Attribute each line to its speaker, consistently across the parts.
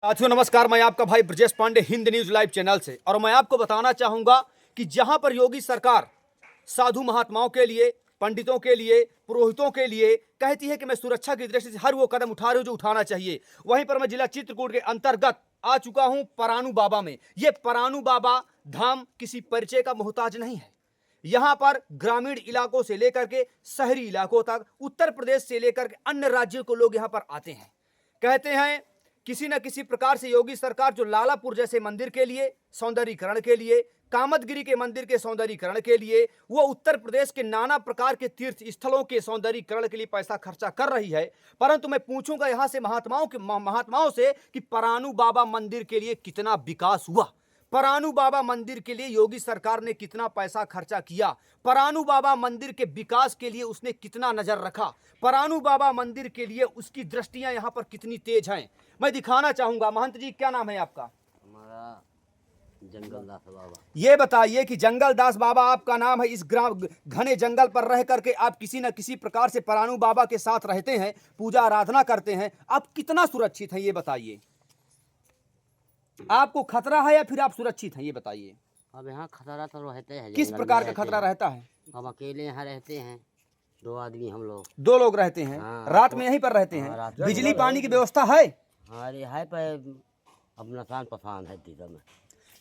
Speaker 1: साथियों नमस्कार, मैं आपका भाई Brajesh Pandey Hind news live channel से। और मैं आपको बताना चाहूंगा कि जहां पर योगी सरकार साधु महात्माओं के लिए, पंडितों के लिए, पुरोहितों के लिए कहती है कि मैं सुरक्षा की दृष्टि से हर वो कदम उठा रही हूं जो उठाना चाहिए, वहीं पर मैं जिला चित्रकूट के अंतर्गत आ चुका हूं परानू बाबा में। यह परानू बाबा धाम किसी परिचय का मोहताज नहीं है। यहां पर ग्रामीण इलाकों से लेकर के शहरी इलाकों तक, उत्तर प्रदेश से लेकर के अन्य राज्यों के लोग यहां पर आते हैं। कहते हैं किसी न किसी प्रकार से योगी सरकार जो लालापुर जैसे मंदिर के लिए सौंदर्यीकरण के लिए, कामदगिरी के मंदिर के सौंदर्यीकरण के लिए, वो उत्तर प्रदेश के नाना प्रकार के तीर्थ स्थलों के सौंदर्यीकरण के लिए पैसा खर्चा कर रही है। परंतु मैं पूछूंगा यहां से महात्माओं से कि परानू बाबा मंदिर के लिए कितना विकास हुआ, परानू बाबा मंदिर के लिए योगी सरकार ने कितना पैसा खर्चा किया, परानू बाबा मंदिर के विकास के लिए उसने कितना नजर रखा, परानू बाबा मंदिर के लिए उसकी दृष्टियां यहां पर कितनी तेज हैं, मैं दिखाना चाहूंगा। महंत जी, क्या नाम है आपका?
Speaker 2: हमारा जंगलदास बाबा।
Speaker 1: ये बताइए कि जंगलदास बाबा आपका नाम है। इस घने जंगल पर रह करके आप किसी न किसी प्रकार से परानू बाबा के साथ रहते हैं, पूजा आराधना करते हैं, आप कितना सुरक्षित हैं ये बताइए। आपको खतरा है या फिर आप सुरक्षित हैं ये बताइए।
Speaker 2: अब यहाँ खतरा तो रहते हैं।
Speaker 1: किस प्रकार का खतरा रहता है?
Speaker 2: हम अकेले यहाँ रहते हैं, 2 आदमी हम लोग।
Speaker 1: 2 लोग रहते हैं।
Speaker 2: हाँ,
Speaker 1: रात में यहीं पर रहते हैं।
Speaker 2: रात
Speaker 1: बिजली पानी की व्यवस्था है?
Speaker 2: हमारे है पर अपना शान पसान है तीजा में।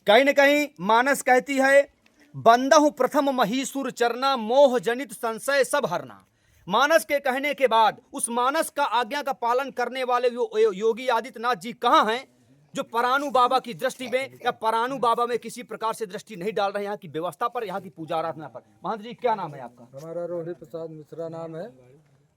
Speaker 1: कहीं न कहीं मानस कहती है, बंदहु प्रथम महीसुर चरना, मोह जनित संशय सब हरना। मानस के कहने के बाद उस मानस का आज्ञा का पालन करने वाले योगी आदित्यनाथ जी कहाँ हैं, जो परानू बाबा की दृष्टि में या परानू बाबा में किसी प्रकार से दृष्टि नहीं डाल रहे यहाँ की व्यवस्था पर, यहाँ की पूजा आराधना पर। महंत जी, क्या नाम है आपका?
Speaker 3: हमारा रोहिणी प्रसाद मिश्रा नाम है।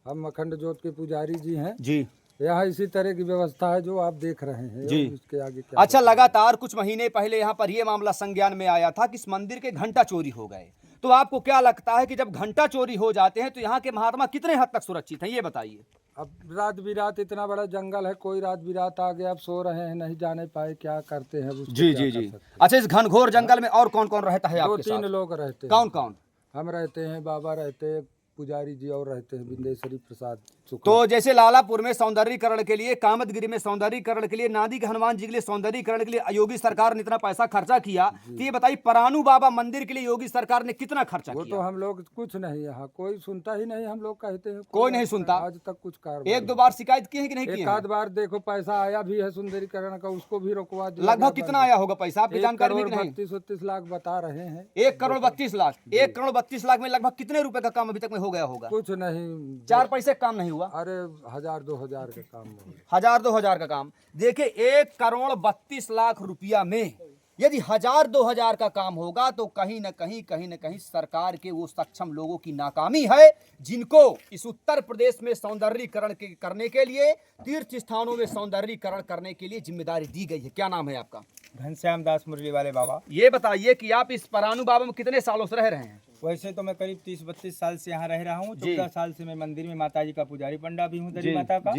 Speaker 3: हम अखंड ज्योत के पुजारी जी हैं
Speaker 1: जी।
Speaker 3: यहाँ इसी तरह की व्यवस्था है जो आप देख रहे हैं
Speaker 1: जी।
Speaker 3: इसके आगे क्या?
Speaker 1: अच्छा, लगातार कुछ महीने पहले यहाँ पर यह मामला संज्ञान में आया था कि इस मंदिर के घंटा चोरी हो गए। तो आपको क्या लगता है कि जब घंटा चोरी हो जाते हैं तो यहाँ के महात्मा कितने हद तक सुरक्षित हैं ये बताइए।
Speaker 3: अब रात बिरात इतना बड़ा जंगल है, कोई रात बिरात आ गया, अब सो रहे हैं, नहीं जाने पाए, क्या करते हैं?
Speaker 1: जी जी जी। अच्छा, इस घनघोर जंगल में और कौन कौन रहता है आपके साथ?
Speaker 3: 2-3 लोग रहते हैं।
Speaker 1: कौन कौन?
Speaker 3: हम रहते हैं, बाबा रहते हैं, पुजारी जी और रहते हैं बिंदेश्वरी प्रसाद।
Speaker 1: तो जैसे लालापुर में सौंदर्यीकरण के लिए, कामदगिरी में सौंदर्यीकरण के लिए, नादी के हनुमान जी के लिए सौंदर्यीकरण के लिए योगी सरकार ने इतना पैसा खर्चा किया, तो ये बताइए परानू बाबा मंदिर के लिए योगी सरकार ने कितना खर्चा
Speaker 3: वो
Speaker 1: किया?
Speaker 3: तो हम लोग कुछ नहीं, यहाँ कोई सुनता ही नहीं। हम लोग कहते हैं
Speaker 1: कोई नहीं सुनता।
Speaker 3: आज तक कुछ कार्य
Speaker 1: 1-2 बार शिकायत की है कि नहीं की
Speaker 3: एक
Speaker 1: है?
Speaker 3: आध बार देखो पैसा आया भी है सुंदरीकरण का, उसको भी रोकवा दिया।
Speaker 1: लगभग कितना आया होगा पैसा, आपकी जानकारी में?
Speaker 3: 32-32 लाख बता रहे हैं।
Speaker 1: 1 करोड़ 32 लाख। 1 करोड़ 32 लाख में लगभग कितने रुपए का काम अभी तक में हो गया होगा?
Speaker 3: कुछ नहीं,
Speaker 1: 4 पैसे का काम नहीं हुआ।
Speaker 3: अरे 1000-2000 का काम नहीं।
Speaker 1: 1000-2000 का काम। देखिए, 1 करोड़ 32 लाख रुपया में यदि 1000-2000 का काम होगा तो कहीं न कहीं सरकार के वो सक्षम लोगों की नाकामी है, जिनको इस उत्तर प्रदेश में सौंदर्यीकरण करने के लिए, तीर्थ स्थानों में सौंदर्यीकरण करने के लिए जिम्मेदारी दी गई है। क्या नाम है आपका?
Speaker 4: घनश्याम दास मुरली वाले बाबा।
Speaker 1: ये बताइए कि आप इस परानू बाबा में कितने सालों से रह रहे हैं?
Speaker 4: वैसे तो मैं करीब 30-32 साल से यहाँ रह रहा हूँ। 14 साल से मैं मंदिर में माता जी का पुजारी पंडा भी हूँ, दरी माता का।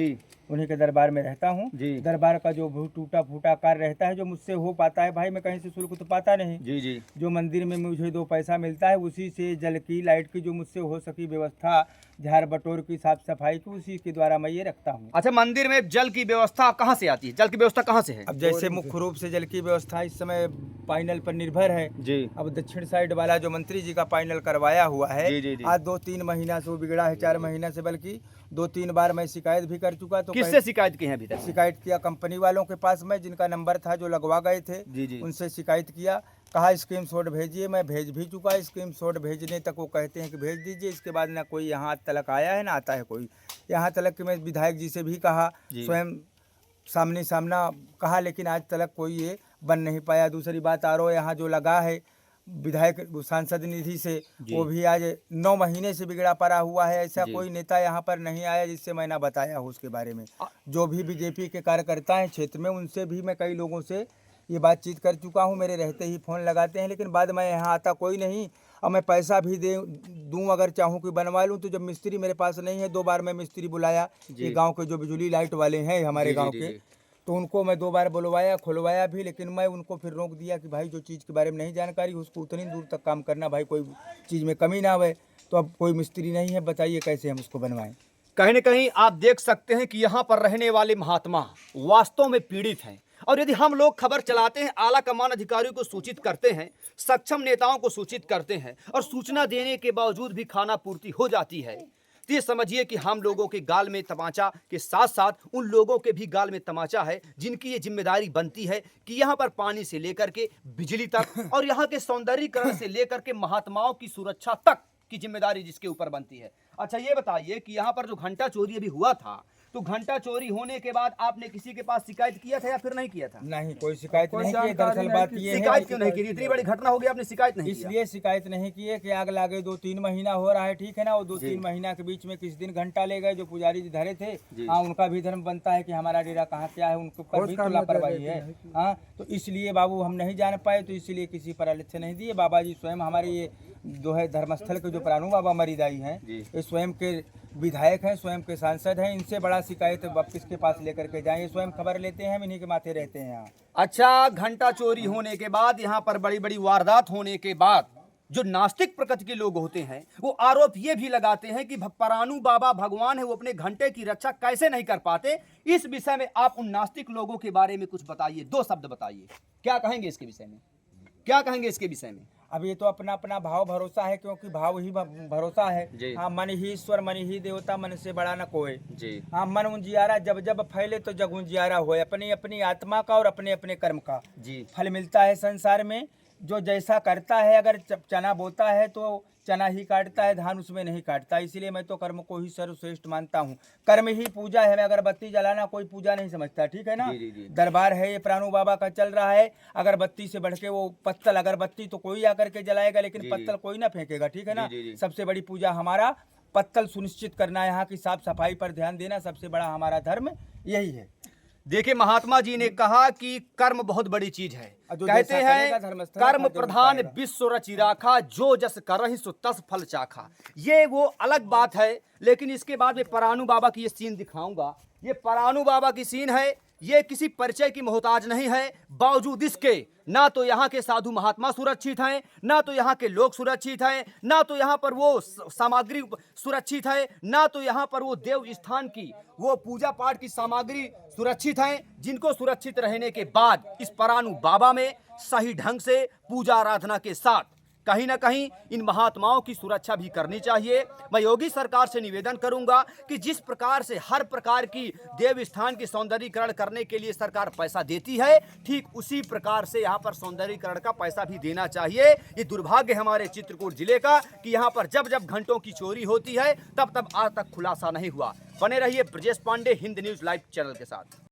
Speaker 4: उन्हीं के दरबार में रहता हूँ। दरबार का जो टूटा फूटा कार्य रहता है, जो मुझसे हो पाता है, भाई मैं कहीं से शुल्क तो पाता नहीं।
Speaker 1: जी जी।
Speaker 4: जो मंदिर में मुझे 2 पैसा मिलता है, उसी से जल की, लाइट की, जो मुझसे हो सकी व्यवस्था, झाड़ बटोर की, साफ सफाई की, उसी के द्वारा मैं ये रखता हूँ।
Speaker 1: अच्छा, मंदिर में जल की व्यवस्था कहाँ से आती है? जल की व्यवस्था कहाँ से है?
Speaker 4: अब जैसे मुख्य रूप से जल की व्यवस्था इस समय पैनल पर निर्भर है
Speaker 1: जी।
Speaker 4: अब दक्षिण साइड वाला जो मंत्री जी का पैनल करवाया हुआ है,
Speaker 1: जी, जी, जी।
Speaker 4: आज 2-3 महीना से वो बिगड़ा है, 4 महीना से, बल्कि 2-3 बार मैं शिकायत भी कर चुका। तो
Speaker 1: किससे शिकायत की है अभी तक?
Speaker 4: शिकायत किया कंपनी वालों के पास में, जिनका नंबर था, जो लगवा गए थे।
Speaker 1: जी जी।
Speaker 4: उनसे शिकायत किया, कहा स्क्रीन शॉट भेजिए, मैं भेज भी चुका। स्क्रीन शॉट भेजने तक वो कहते हैं कि भेज दीजिए, इसके बाद ना कोई यहाँ तलक आया है ना आता है कोई। यहाँ तलक कि मैं विधायक जी से भी कहा, स्वयं सामने सामना कहा, लेकिन आज तलक कोई ये बन नहीं पाया। दूसरी बात, आरओ यहाँ जो लगा है विधायक सांसद निधि से, वो भी आज 9 महीने से बिगड़ा पड़ा हुआ है। ऐसा कोई नेता यहाँ पर नहीं आया जिससे मैं ना बताया हो उसके बारे में। जो भी बीजेपी के कार्यकर्ता हैं क्षेत्र में, उनसे भी मैं कई लोगों से ये बातचीत कर चुका हूँ। मेरे रहते ही फ़ोन लगाते हैं, लेकिन बाद में यहाँ आता कोई नहीं। और मैं पैसा भी दूँ अगर चाहूँ कि बनवा लूँ, तो जब मिस्त्री मेरे पास नहीं है, 2 बार मैं मिस्त्री बुलाया, ये गाँव के जो बिजली लाइट वाले हैं हमारे गाँव के, तो उनको मैं 2 बार बुलवाया, खुलवाया भी, लेकिन मैं उनको फिर रोक दिया कि भाई जो चीज़ के बारे में नहीं जानकारी, उसको उतनी दूर तक काम करना, भाई कोई चीज़ में कमी ना आवे। तो अब कोई मिस्त्री नहीं है, बताइए कैसे हम उसको बनवाएं।
Speaker 1: कहीं न कहीं आप देख सकते हैं कि यहाँ पर रहने वाले महात्मा वास्तव में पीड़ित हैं। और यदि हम लोग खबर चलाते हैं, आला कमान अधिकारियों को सूचित करते हैं, सक्षम नेताओं को सूचित करते हैं और सूचना देने के बावजूद भी खाना पूर्ति हो जाती है, तो ये समझिए कि हम लोगों के गाल में तमाचा के साथ साथ उन लोगों के भी गाल में तमाचा है जिनकी ये जिम्मेदारी बनती है कि यहाँ पर पानी से लेकर के बिजली तक और यहाँ के सौंदर्यीकरण से लेकर के महात्माओं की सुरक्षा तक की जिम्मेदारी जिसके ऊपर बनती है। अच्छा ये बताइए कि यहाँ पर जो घंटा चोरी अभी हुआ था, तो घंटा चोरी होने के बाद आपने किसी के पास शिकायत किया था या फिर नहीं किया था?
Speaker 4: नहीं, कोई शिकायत
Speaker 3: कोई
Speaker 4: नहीं की।
Speaker 3: जानकारी
Speaker 4: दरअसल
Speaker 3: नहीं
Speaker 4: बात
Speaker 3: की।
Speaker 4: ये है,
Speaker 1: शिकायत क्यों नहीं की? इतनी बड़ी घटना हो गई, आपने शिकायत नहीं किया?
Speaker 4: इसलिए शिकायत नहीं की है कि आग लागे 2-3 महीना हो रहा है, ठीक है ना। वो 2-3 महीना के बीच में किस दिन घंटा ले गए जो पुजारी जी धरे थे। हाँ, उनका भी धर्म बनता है कि हमारा डेरा कहाँ क्या है, उनके ऊपर भी तो लापरवाही है। हाँ, तो इसलिए बाबू हम नहीं जान पाए, तो इसलिए किसी पर अलक्ष्य नहीं दिए। बाबा जी स्वयं हमारे ये जो है धर्मस्थल के जो प्राणु बाबा मरीदाई हैं, ये स्वयं के विधायक हैं, स्वयं के सांसद हैं। इनसे बड़ा शिकायत अब किसके पास लेकर के जाएं? ये स्वयं खबर लेते हैं, हम इन्हीं के माथे रहते हैं यहाँ।
Speaker 1: अच्छा, घंटा चोरी होने के बाद, यहाँ पर बड़ी बड़ी वारदात होने के बाद जो नास्तिक प्रकृति के लोग होते हैं वो आरोप ये भी लगाते हैं कि परानु बाबा भगवान है, वो अपने घंटे की रक्षा कैसे नहीं कर पाते। इस विषय में आप उन नास्तिक लोगों के बारे में कुछ बताइए, 2 शब्द बताइए, क्या कहेंगे इसके विषय में? क्या कहेंगे इसके विषय में?
Speaker 4: अब ये तो अपना अपना भाव भरोसा है, क्योंकि भाव ही भरोसा है। हाँ, मन ही ईश्वर, मन ही देवता, मन से बड़ा न कोई। हाँ, मन उजियारा जब जब फैले तो जग उजियारा होए। अपनी अपनी आत्मा का और अपने अपने कर्म का फल मिलता है संसार में। जो जैसा करता है, अगर चना बोता है तो चना ही काटता है, धान उसमें नहीं काटता। इसलिए मैं तो कर्म को ही सर्वश्रेष्ठ मानता हूँ। कर्म ही पूजा है। मैं अगरबत्ती जलाना कोई पूजा नहीं समझता, ठीक है ना। दरबार है ये प्राणु बाबा का चल रहा है। अगरबत्ती से बढ़ के वो पत्तल, अगरबत्ती तो कोई आकर के जलाएगा, लेकिन पत्तल कोई ना फेंकेगा, ठीक है ना। सबसे बड़ी पूजा हमारा पत्तल सुनिश्चित करना, यहाँ की साफ सफाई पर ध्यान देना, सबसे बड़ा हमारा धर्म यही है।
Speaker 1: देखिए, महात्मा जी ने कहा कि कर्म बहुत बड़ी चीज है। कहते हैं कर्म प्रधान विश्व रचि राखा, जो जस करहि सो तस फल चाखा। ये वो अलग बात है, लेकिन इसके बाद मैं परानु बाबा की ये सीन दिखाऊंगा। ये परानु बाबा की सीन है, ये किसी परिचय की मोहताज नहीं है। बावजूद इसके ना तो यहाँ के साधु महात्मा सुरक्षित हैं, ना तो यहाँ के लोग सुरक्षित हैं, ना तो यहाँ पर वो सामग्री सुरक्षित है, ना तो यहाँ पर वो देव स्थान की वो पूजा पाठ की सामग्री सुरक्षित हैं, जिनको सुरक्षित रहने के बाद इस परानु बाबा में सही ढंग से पूजा आराधना के साथ कहीं ना कहीं इन महात्माओं की सुरक्षा भी करनी चाहिए। मैं योगी सरकार से निवेदन करूंगा कि जिस प्रकार से हर प्रकार की देव स्थान की सौंदर्यीकरण करने के लिए सरकार पैसा देती है, ठीक उसी प्रकार से यहाँ पर सौंदर्यीकरण का पैसा भी देना चाहिए। ये दुर्भाग्य हमारे चित्रकूट जिले का कि यहाँ पर जब जब घंटों की चोरी होती है तब तब आज तक खुलासा नहीं हुआ। बने रहिए Brajesh Pandey Hind news live channel के साथ।